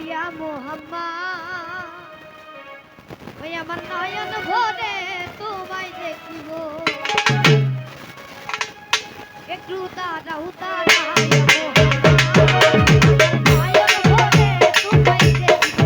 ইয়া মুহাম্মদ ওই আমার নয়ন ভরে তোমায় দেখিব একটু দাঁড়াও দাঁড়াও ইয়া মুহাম্মদ নয়ন ভরে তোমায় দেখিব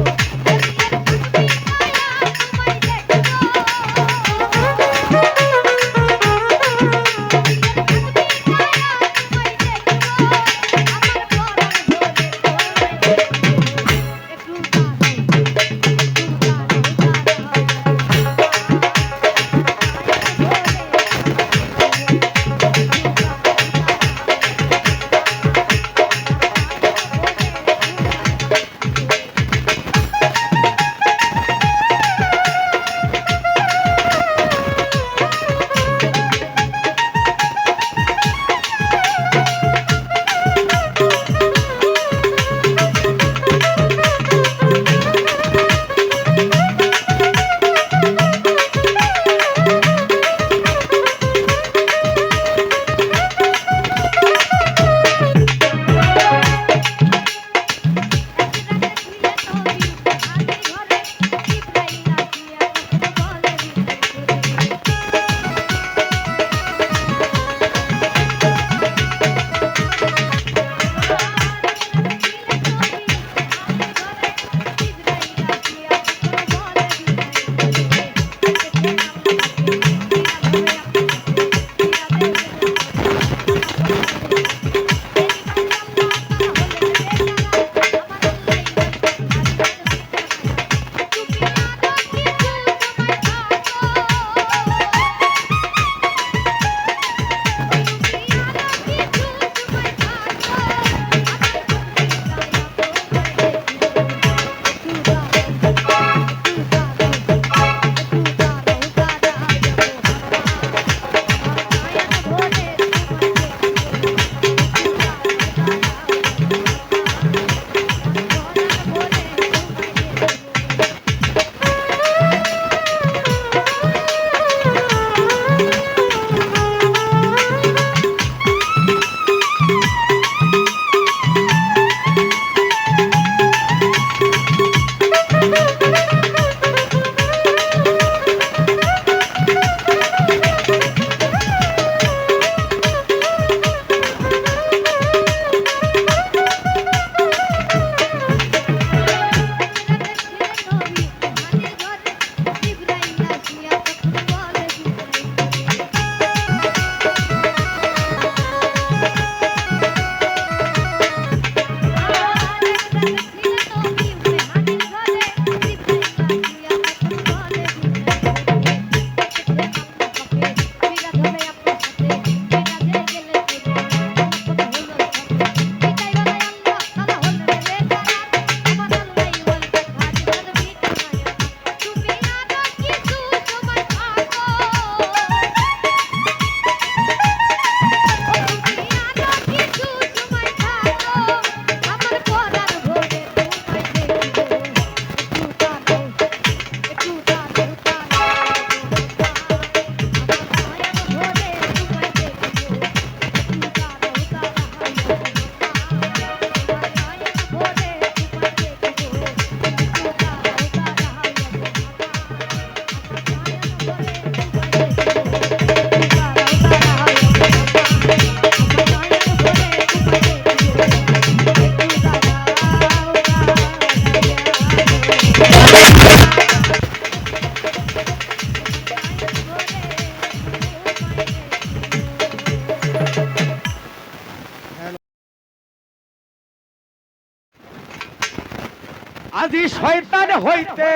আজি শয়তান হইতে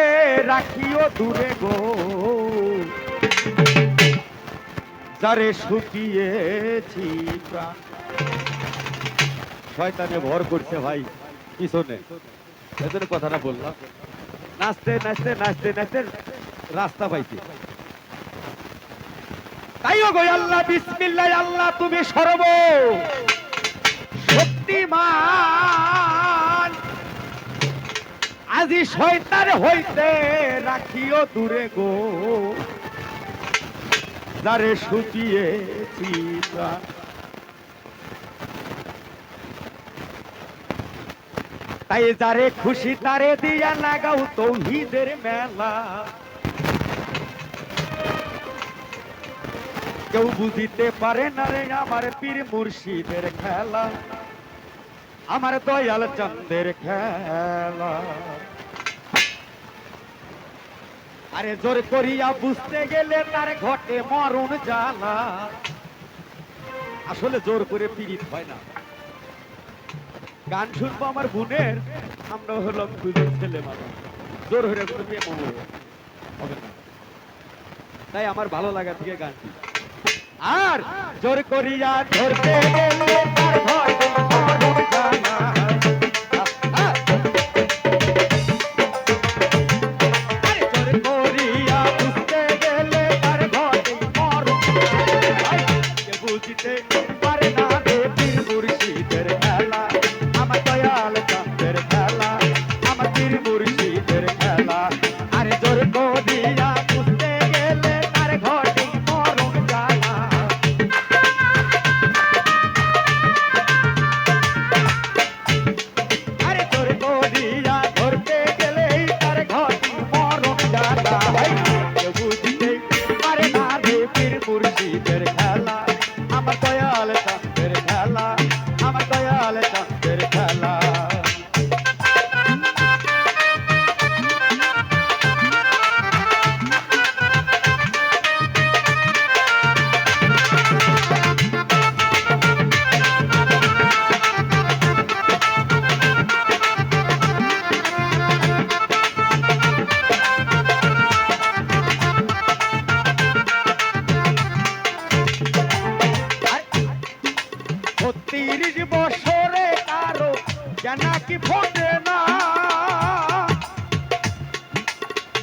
রাখিও দূরে গো যারে শুকিয়েছি প্রাণ। শয়তানে ভর করছে ভাই পিছনে, এদের কথাটা বললাম। নাচতে নাচতে নাচতে নাচতে রাস্তা পাইছি। তাইও গো আল্লাহ বিসমিল্লাহ, আল্লাহ তুমি সর্ব শক্তিমান। আজি শয়তান হইতে রাখিও দূরে গো যারে শুকিয়েছি প্রাণ। তাই যারে খুশি তারে দিয়া লাগাও তৌহিদের মেলা। কেউ বুঝিতে পারে না রে আমার পীর মুর্শিদের খেলা, আমার দয়াল চন্দের খেলা। আরে জোর করিয়া বুঝতে গেলে তার ঘটে মরণ জ্বালা। আসলে জোর করে পীড়িত হয় না। গান শুনবো আমার বোনের, আমরা হলাম দুজন ছেলে মানুষ, জোর হয়ে কোনো প্রেম হবে না। তাই আমার ভালো লাগা থেকে গানটি। আর জোর করিয়া ধরতে গেলে তার ঘটে মরণ জ্বালা। নাকি ফোটে না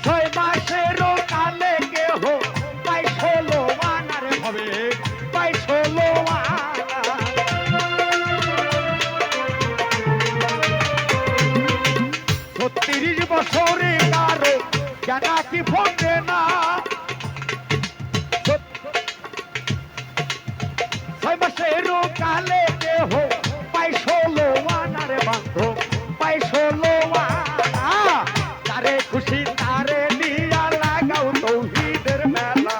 6 মাসেরও কালে কেহ পাই 16 আনার হবে, পাই 16 আনা। 36 বছরে কারো নাকি ফোটে না 6 মাসেরও কালে কেহ পাই 16 আনার বান্ধব, পাই 16 আনা। তারে খুশি তারে দিয়া লাগাও তৌহিদের মেলা।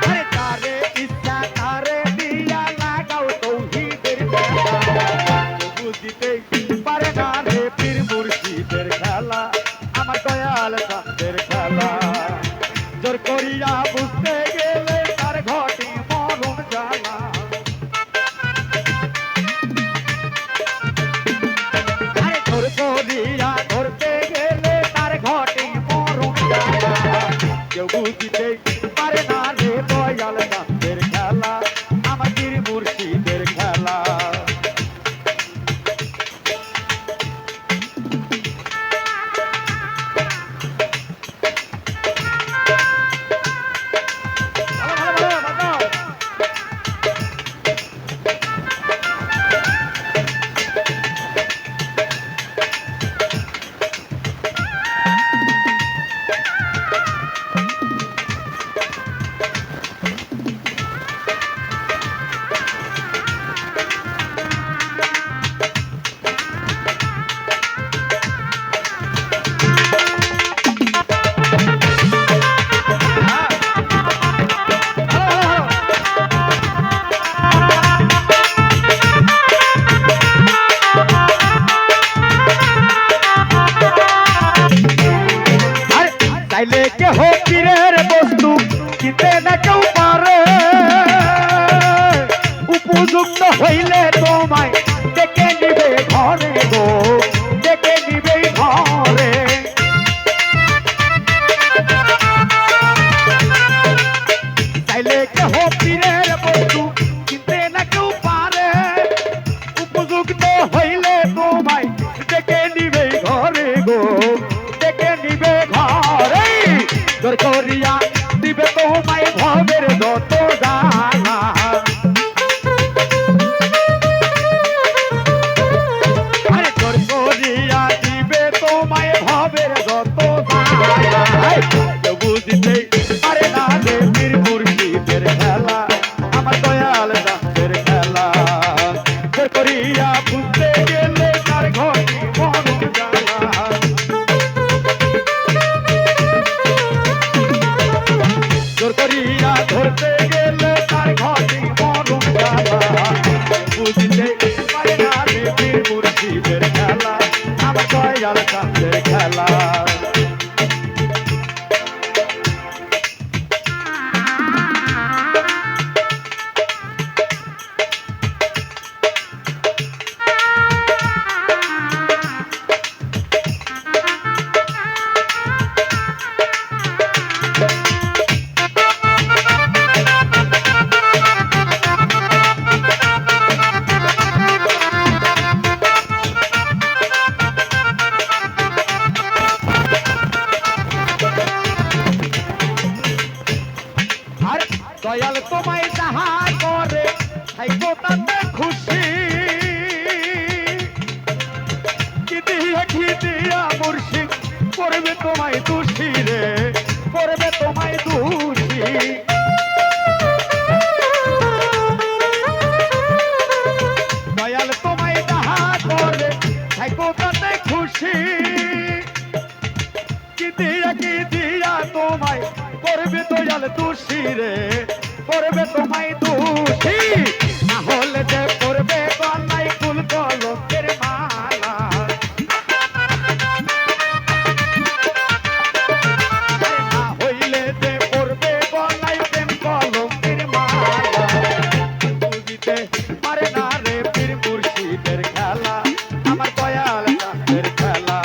আরে তারে ইচ্ছা তারে দিয়া লাগাও তৌহিদের মেলা। বুঝিতে পারে না রে পীর মুর্শিদের খেলা, আমার দয়াল চাঁদের খেলা। জোর করিয়া বুঝতে গেলে তার ঘটে মরণ জ্বালা। আরে জোর করিয়া ধরতে গেলে তার ঘটে মরণ জ্বালা। কেউ বুঝিতে পারে না রে দয়াল চাঁদের খেলা, আমার পীর মুর্শিদের খেলা। চাইলে কেহ পীরের বস্তু কিনতে না কেউ পারে, উপযুক্ত হইলে তোমায় ডেকে নিবে ঘরে গো, ডেকে নিবে ঘরে। চাইলে কেহ পীরের বস্তু কিনতে না কেউ পারে, উপযুক্ত হইলে তোমায় ডেকে নিবে ঘরে গো, ডেকে নিবে ঘরে। জোর করিয়া দিবে তোমায় ভবের যত জ্বালা। আরে জোর করিয়া দিবে তোমায় করিয়া বুঝতে গেলে তার ঘটে মরণ জ্বালা জোর করিয়া ধরতে গেলে তার ঘটে মরণ জ্বালা বুঝতে পারে না রে পীর মুর্শিদের খেলা আমার দয়াল চাঁদের খেলা দয়াল তোমায় যাহা করে থাইকো তাতে খুশি কি দিয়া মুর্শিদ করবে তোমায় দোষী রে করবে তোমায় দোষী দয়াল তোমায় যাহা করে থাইকো তাতে খুশি কি দিয়া তোমায় করবে দয়াল দোষী রে করবে তোমায় দোষী না হলে যে করবে গলায় ফুল কলকের মালা না হইলে যে করবে গলায় প্রেম কলকের মালা বুঝিতে পারে না রে পীর মুর্শিদের খেলা আমার দয়াল চাঁদের খেলা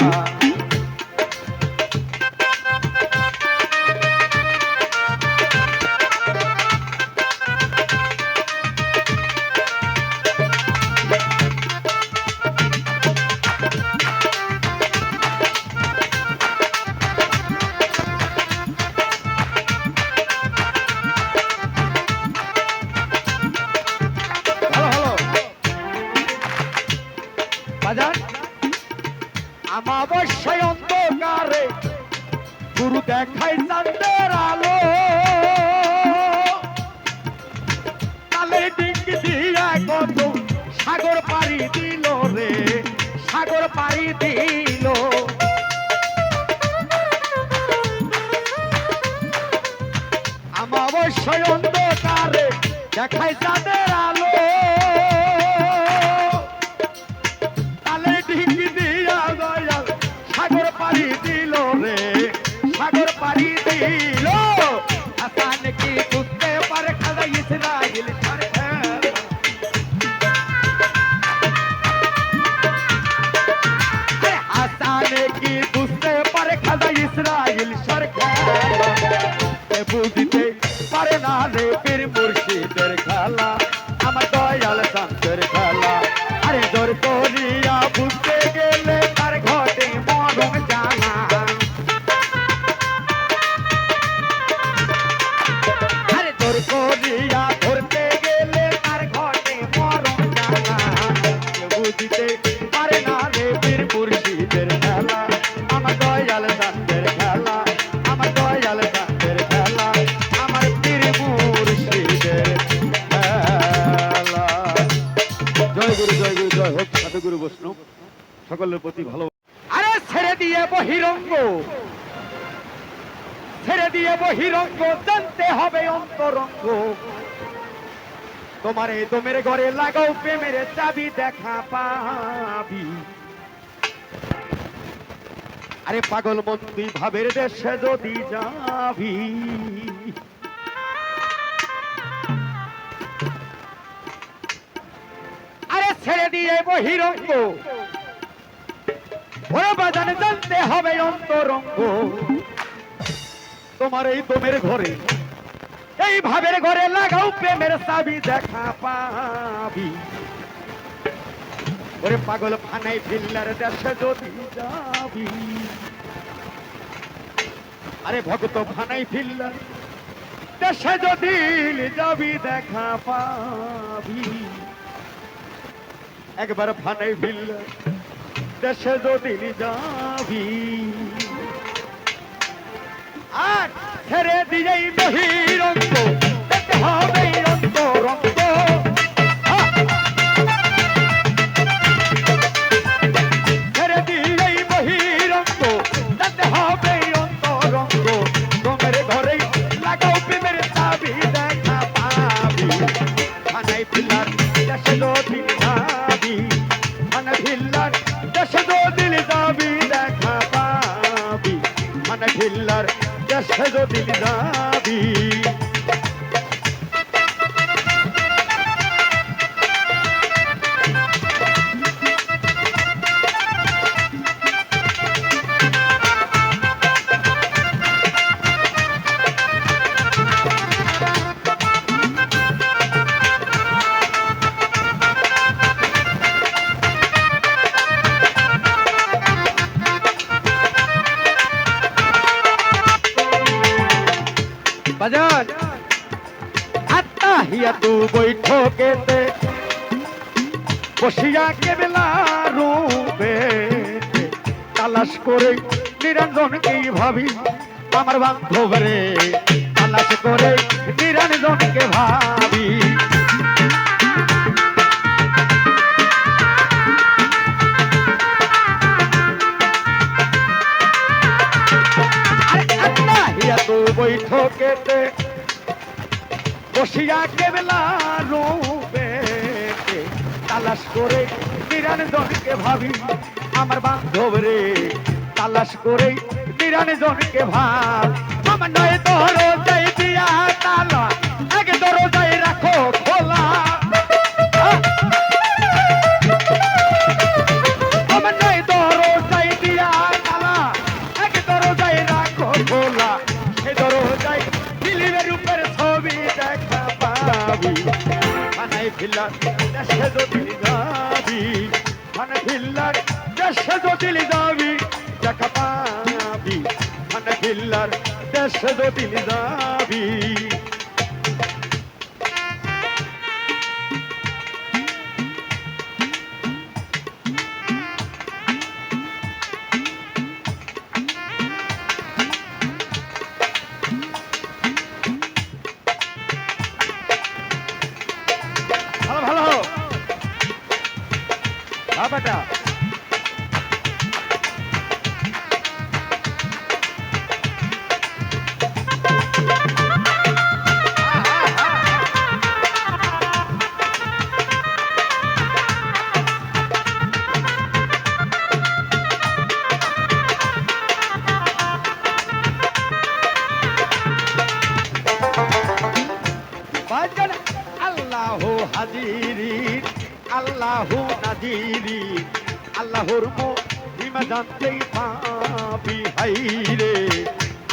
আমাবস্যায় অন্ধকারে গুরু দেখাই চাঁদের আলো কালে ডিঙ্গি দিয়া কত সাগর পাড়ি দিল রে সাগর পাড়ি দিল আমাবস্যায় অন্ধকারে দেখাই চাঁদের আলো কালে ডিঙ্গি দিয়া দয়াল সাগর পাড়ি দিল রে সাগর পাড়ি দিল আসান কি বুঝতে পারে খাজা ইসরাইল আসান কি বুঝতে পারে খাজা ইসরাইল সরকার বুঝতে পারে না রে পীর মুর্শিদের খেলা আমার দয়াল চাঁদের খেলা আরে জোর করিয়া বুঝতে গেলে তার ঘটে মরণ জ্বালা আরে জোর করিয়া ধরতে গেলে তার ঘটে মরণ জ্বালা বুঝতে পারে না রে পীর মুর্শিদের খেলা আমার দয়াল চাঁদের খেলা আমার দয়াল চাঁদের খেলা আমার পীর মুর্শিদের খেলা জয় গুরু জয় হোক সাধুগুরু বৈষ্ণব সকলের প্রতি ভালো আরে ছেড়ে দিয়ে বহিরঙ্গ জানতে হবে অন্তরঙ্গ তোমার এই দমের ঘরে লাগাও প্রেমের চাবি দেখা পাবি আরে পাগল মন্দি ভাবের দেশে যদি যাবি আরে ছেড়ে দিয়ে বহিরঙ্গ ওরা বাজানে জানতে হবে অন্তরঙ্গ তোমার এই দমের ঘরে এই ভাবের ঘরে লাগাও প্রেমের চাবি দেখা পাবি ওরে পাগল ফানাই ফিল্লার দেশে যদি যাবি আরে ভগত ফানাই ফিল্লার দেশে যদি যাবি দেখা পাবি একবার ফানাই ফিল্লার দেশে যদি যাবি আর ছেড়ে দিয়েই বহিরঙ্গ দেখতে হবে অন্তরঙ্গ দিল যাবি মানে ভিল্লার দেশে দিল যাবি দেখা পাবি মানে ভিল্লার দেশে দিল যাবি বাজার আত্মা হিয়া তু বৈঠকেতে বসিয়া কেবলা রূপে তালাশ করে নিরঞ্জন কি ভাবি আমার বান্ধব রে তালাশ করে নিরঞ্জনকে ভাবি বৈঠকেতে বসিয়া কেবলা রূপে তালাশ করে নিরঞ্জনকে ভাবি আমার বান্ধব রে তালাশ করে নিরঞ্জনকে ভাব আমার নয় দরজায় দিয়া তালা আগে দরজায় রাখো খোলা আমার নয় দরজায় দিয়া তালা আগে দরজায় রাখো খোলা সে দরজায় ফিল্মের উপর ছবি দেখা পাবি মানে ভিল্লার দেশে যদি যাবি মানে ভিল্লার দেশে যদি যাবি দেখা পাবি মানে ভিল্লার দেশে যদি যাবি ভালো বেটা বাজার আল্লাহ হাজিরি আল্লাহু নাজিরি আল্লাহর মহিমা জানতেই পাবি হাইরে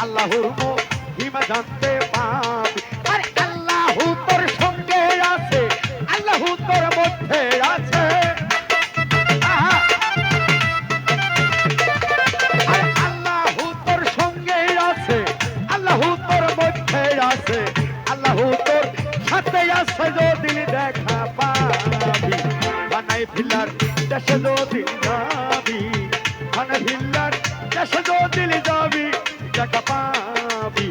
আল্লাহর মহিমা জানতে পাবি আরে আল্লাহ তোর সঙ্গে আছে আল্লাহ তোর মধ্যে আছে আরে আল্লাহ তোর সঙ্গে আছে আল্লাহ তোর মধ্যে আছে আল্লাহ তোর সাথে আছে যদি দেখা পাবি বানাই ভিল্লার দেশে যদি যাবি মানে ভিল্লার দেশে যদি যাবি দেখা পাবি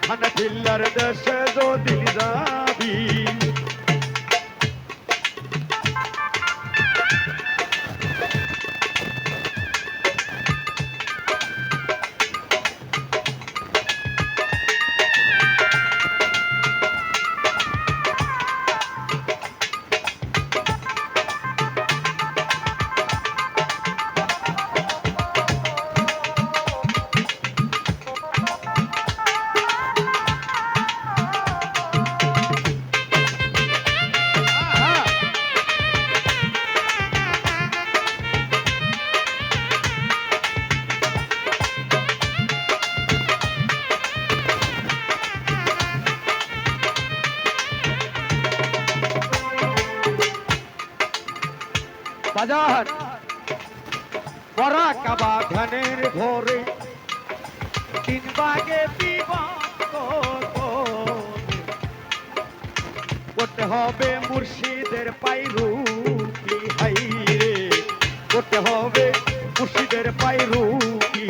মানে ভিল্লার দেশে যদি যাবি বাজার পরা কাবা ধানের ঘরে তিন বাগে বিভক্ত করতে হবে মুর্শিদের পাইরুকি হাইরে করতে হবে মুর্শিদের পাইরুকি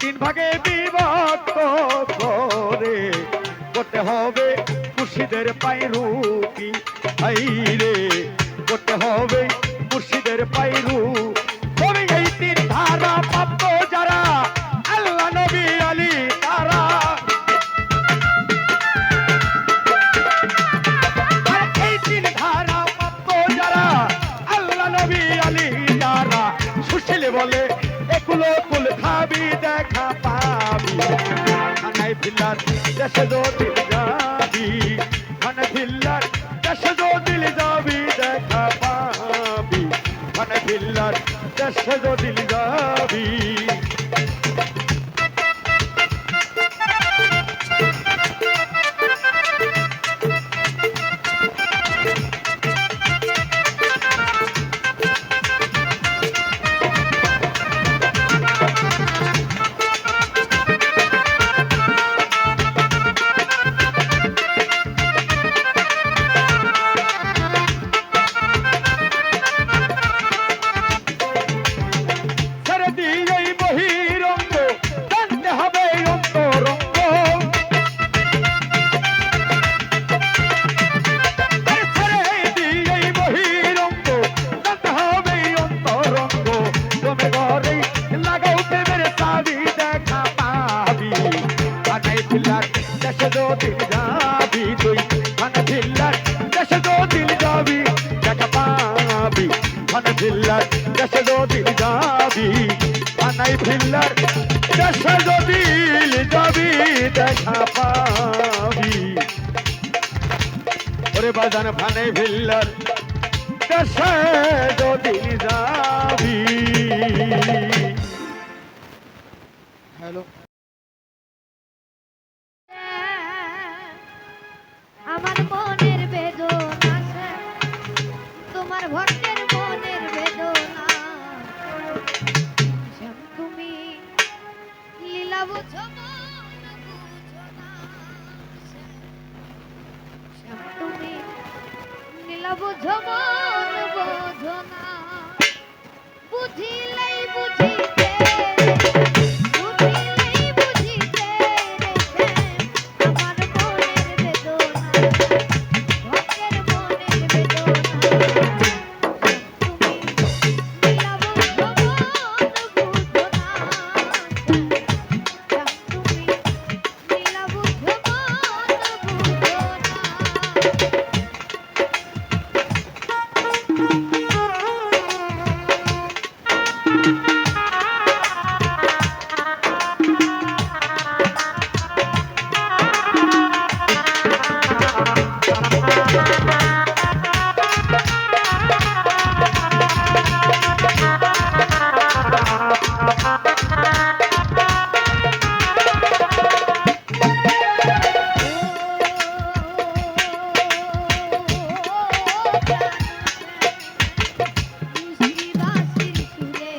তিন ভাগে বিভক্ত করে করতে হবে মুর্শিদের পাইরুকি হাইরে করতে হবে মুর্শিদের পাইরু তুমি এই তিন ধারা প্রাপ্ত যারা আল্লাহ নবী আলী তারা আর এই তিন ধারা প্রাপ্ত যারা আল্লাহ নবী আলী যারা সুশীল বলে এগুলো কুল খাবি দেখা পাবি খানায় ফিল্লার দেশে দিল যাবি খানায় ফিল্লার দেশে দিল যাবি দেখা পাবি খানায় ফিল্লার দেশে দিল যাবি ছেড়ে দিয়ে এই বহিরঙ্গ জানতে হবে অন্তরঙ্গ ছেড়ে দিয়ে এই বহিরঙ্গ জানতে হবে অন্তরঙ্গ তুমি ঘরে লাগাও প্রেমের চাবি দেখা পাবি খানায় ফিল্লার দেশে দিল যাবি তুই খানায় ফিল্লার দেশে দিল যাবি দেখা পাবি খানায় ফিল্লার দেশে দিল যাবি খানায় ফিল্লার দেশে দিল যাবি দেখা পাবি ওরে বাজান খানায় ফিল্লার দেশে দিল যাবি হ্যালো আমার মনের বেদনা সে, তোমার ভক্তের মনের বেদনা শ্যাম তুমি লীলা বুঝো মন বুঝো না শ্যাম তুমি লীলা বুঝো মন বুঝো না বুঝিলেই বুঝিতে বুঝিলেই বুঝিতে রে শ্যাম আমার মনের বেদনা ভক্তের মনের বেদনা তুমি লীলা বুঝো মন বুঝো না শ্যাম তুমি লীলা বুঝো মন বুঝো না মিষ্টি বাঁশির সুরে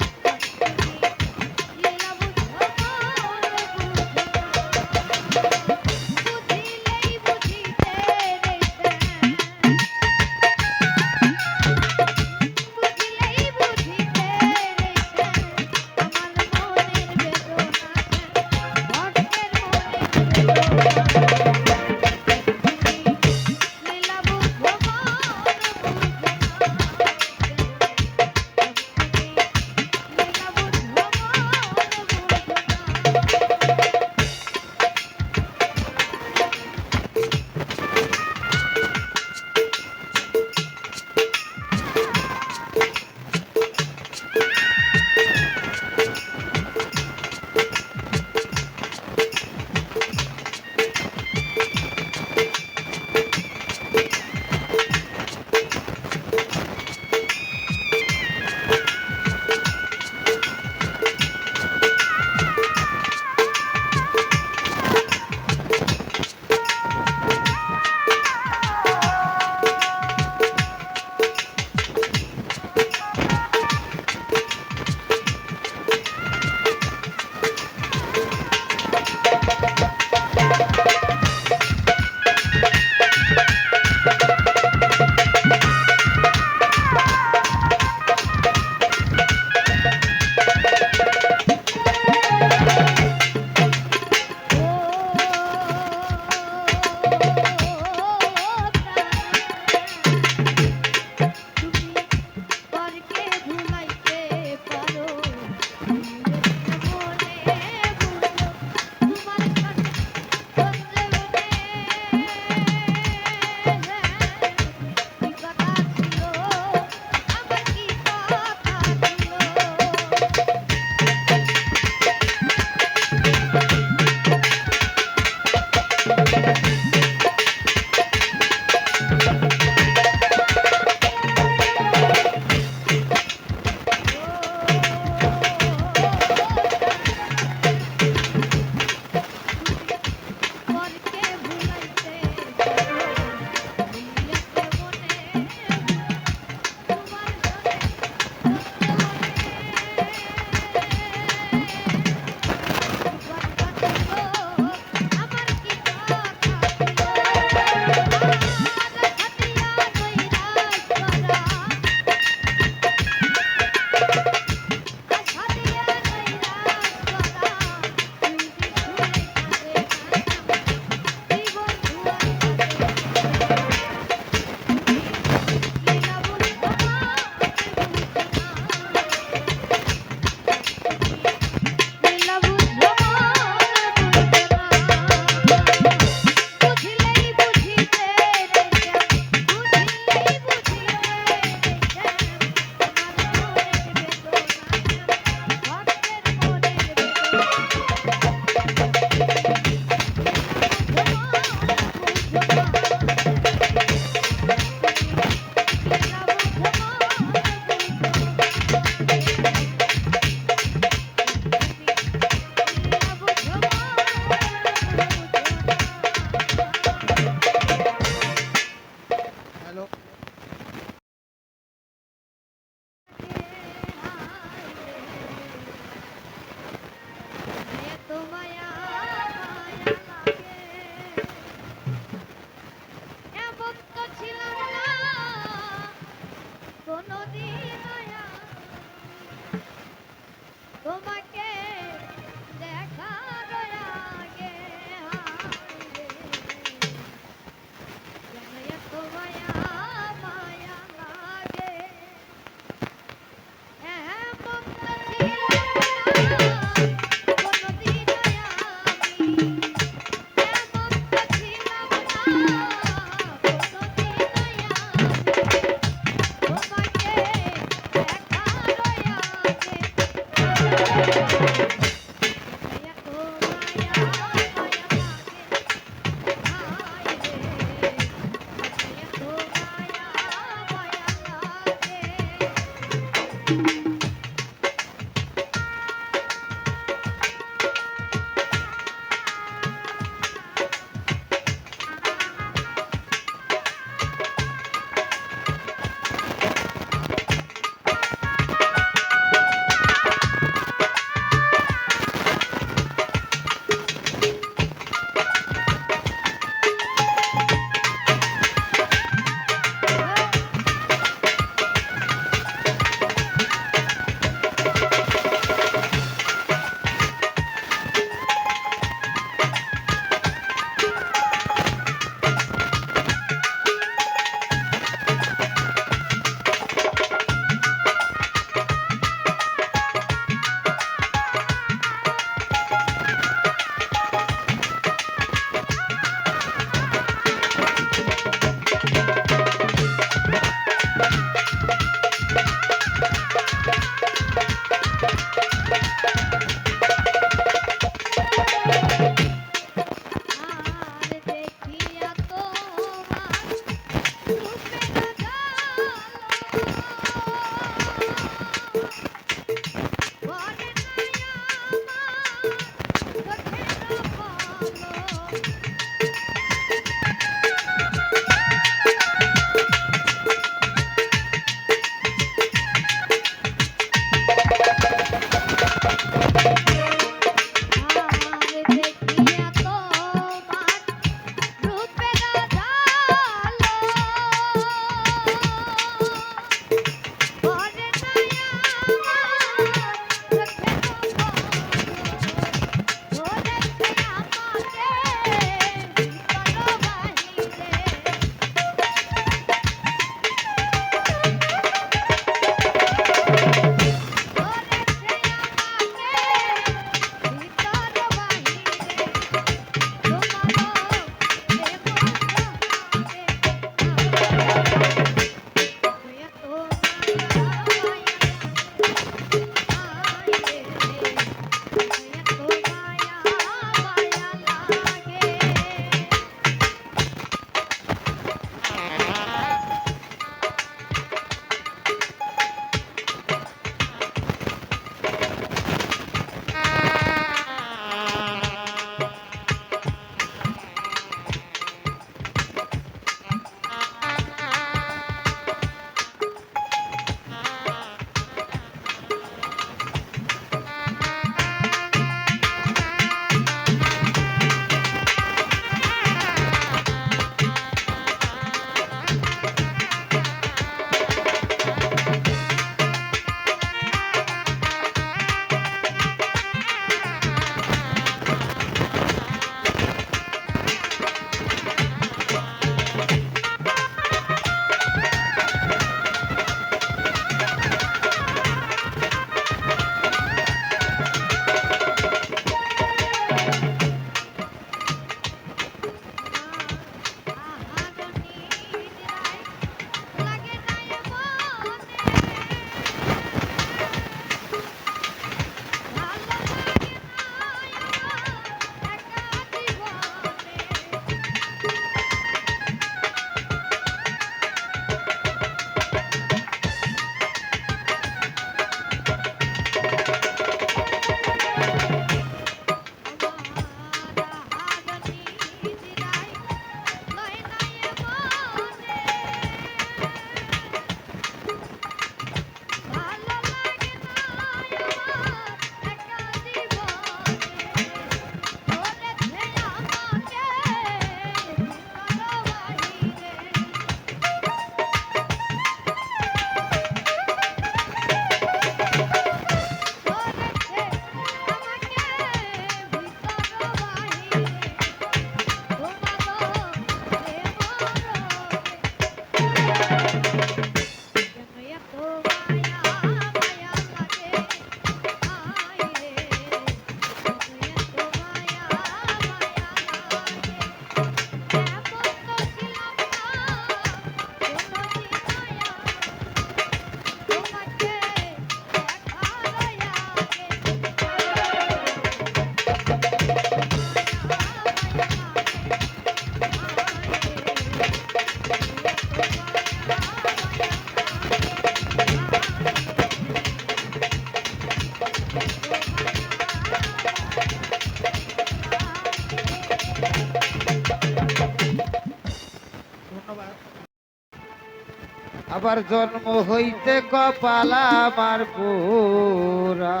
আবার জন্ম হইতে কপাল আমার পোড়া,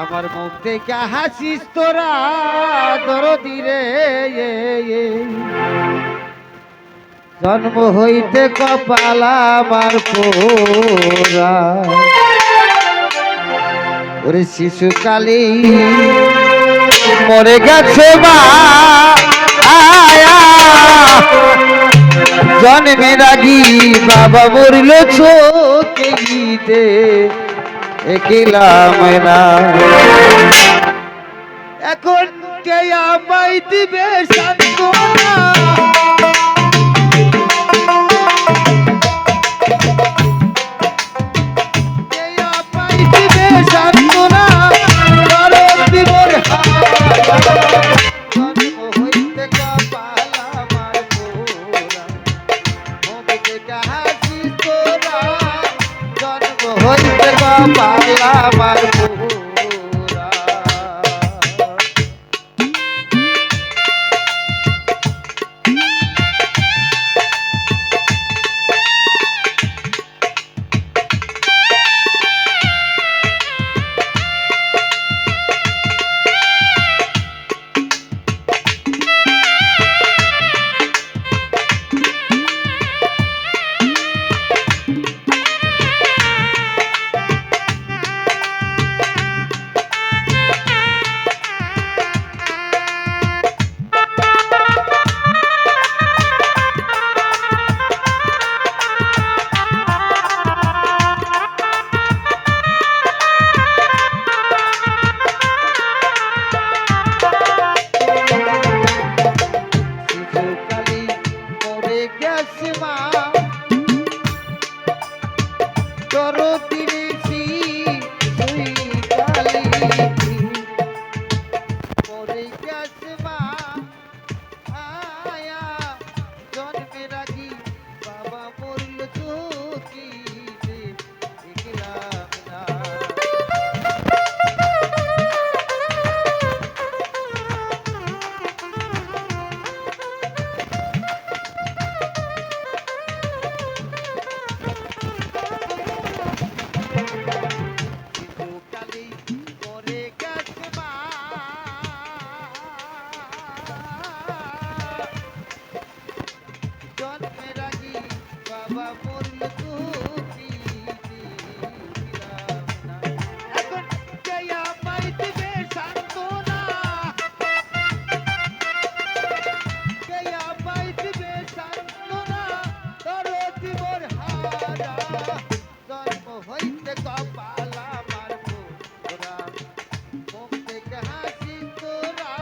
আমার মুখ দেখে হাসিস তোরা দরদি রে, জন্ম হইতে কপাল আমার পোড়া। ওরে শিশুকালী মরে গেছে মা আয়া, জন্মের আগি বাবা মরিল চোখে গীতে একিলাম না, এখন কে আমায় দিবে সান্ত্বনা, কে আমায় দিবে সান্ত্বনা, দরদ দিবর হারা, জন্ম হইতে কপাল আমার পোড়া, মুখ দেখে হাসিস তোরা, জন্ম হইতে কপাল আমার পোড়া। শিশুকালী মরে গেছে মা, দরদি রে শিশুকালী মরে গেছে মা আয়া, জন্মের আগি বাবা মরল চোখে দেখলাম না, শিশুকালী মরে গেছে মা, জন্মের আগি বাবা মরল চোখে দেখলাম না, এখন কে আমায় দিবে সান্ত্বনা, কে আমায় দিবে সান্ত্বনা, দরদ দিবর হারা, জন্ম হইতে কপাল আমার পোড়া, মুখ দেখে হাসিস তোরা,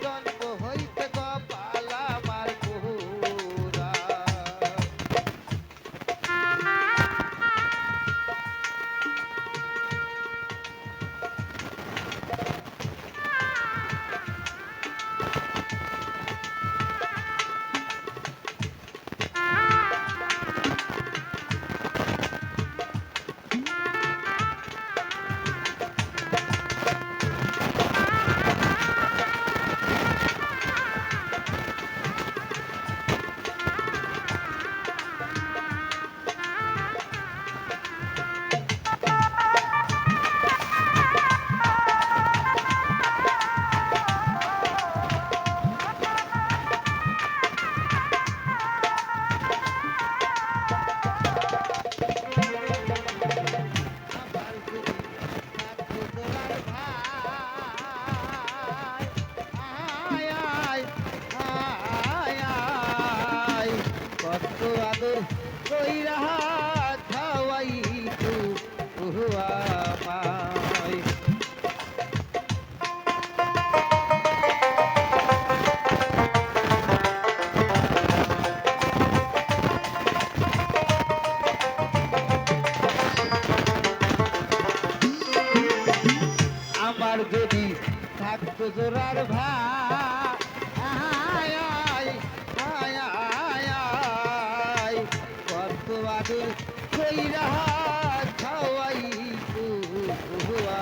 জন্ম হইতে কপাল আমার পোড়া। আবার যদি থাকতো তোরার ভাই, আয় আয় আয় আয়, কত আদর কইরা খাওয়াই তু আমায়, আমার যদি থাকতো জোরার ভাই, আয় আয় আয় আয় আয়, কত আদর কইরা খাওয়াই তু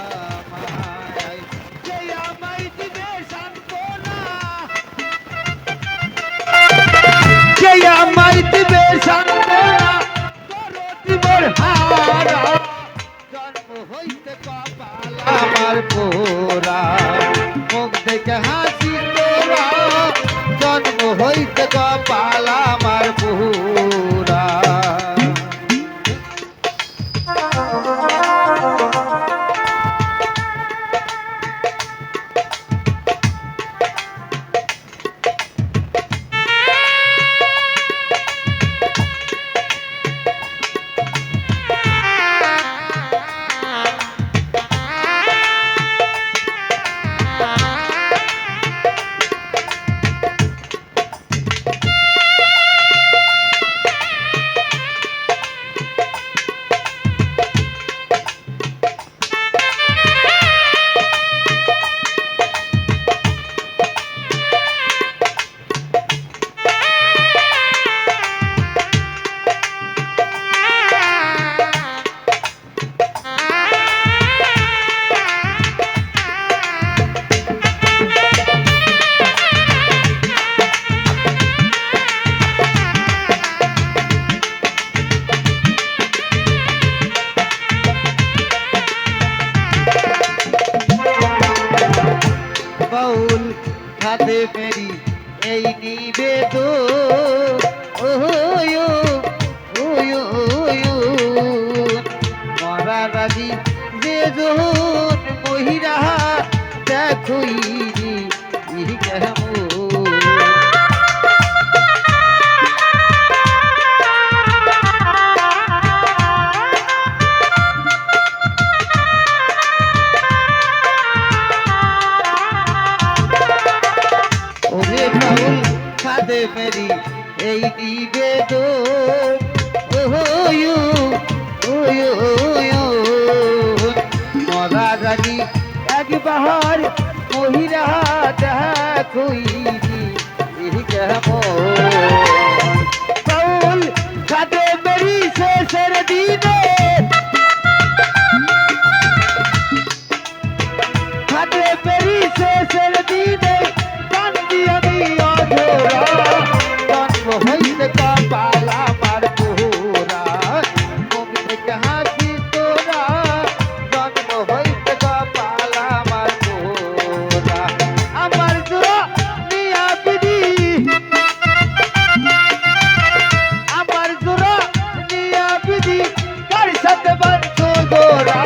আমায়, কে আমায় দিবে সান্ত্বনা, আমার পোরা মুখ দেখে হাসি তোরা জন্ম হইতে কপাল আমার পোরা বাউল খাদে মেরি এই নিবেদ মরা রাজি যে জন মহিরা দেখই কেমন ওরে বাউল খাদে মেরি এই নিবেদ মরা রানী একবার মহিরা দেখই কেমন বাউল খাদে মেরি শেষের দিনে খাদে মেরি শেষের দিনে কান্দি আমি অধরা জন্ম হইতে কপাল আমার পোরা মুখ থেকে হাসি তোরা জন্ম হইতে কপাল আমার পোরা আমার জোড়া নিয়া বিধি আমার জোড়া নিয়া বিধি কার সাথে বাঁধছো গোরা